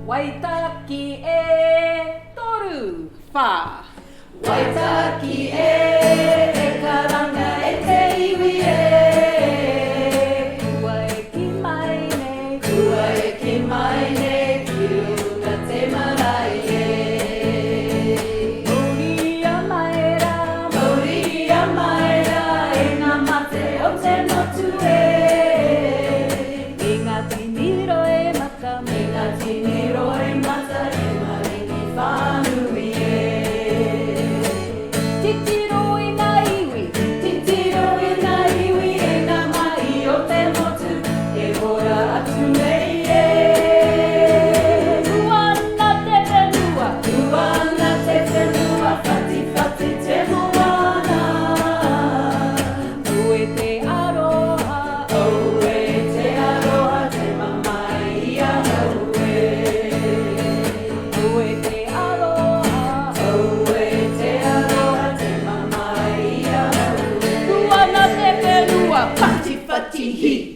Waitaki e toru wha. Waitaki e karanga e te iwi e. Kua e ki mai nei. Kua e ki mai nei ki runga te marae e. Mauria maera. Mauria maera e ngā mate o te motu e. I ngā tiniro e mata. Me ngā tiniro e mata e maringi whānui e. Titiro i ngā iwi. Titiro i ngā iwi e ngā mai o te motu e hora atu nei e. Ruana te whenua. Ruana te whenua, whati whati te moana. Oe te aroha. Oe te aroha te mamai ia oe. Oe te aroha. Oe te aroha te mamai ia oe. Ruana te whenua. Whati whati hi.